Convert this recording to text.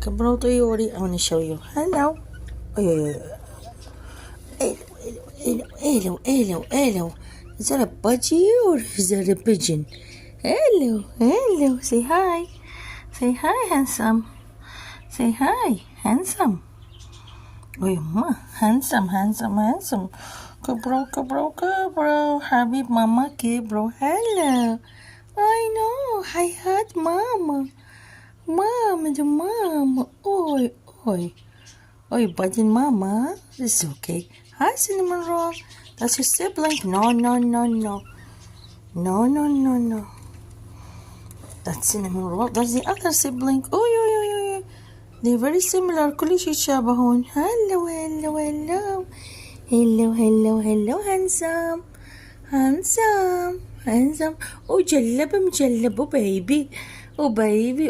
كبروا طيوري. I want to show you. Hello. Hello. Is that a budgie or is that a pigeon? Hello. Say hi. Say hi, handsome. Say hi, handsome. Oh, yumma. Handsome. Kebro. Habib Mama Kebro. Hello. I know. I heard Mama. Mama. Oi, biting Mama. It's okay. Hi, Cinnamon Roll. That's your sibling. No. That's Cinnamon Roll. That's the other sibling. Oh. They're very similar. كلش يتشابهون. Hello. Handsome. وجلب مجلب وبيبي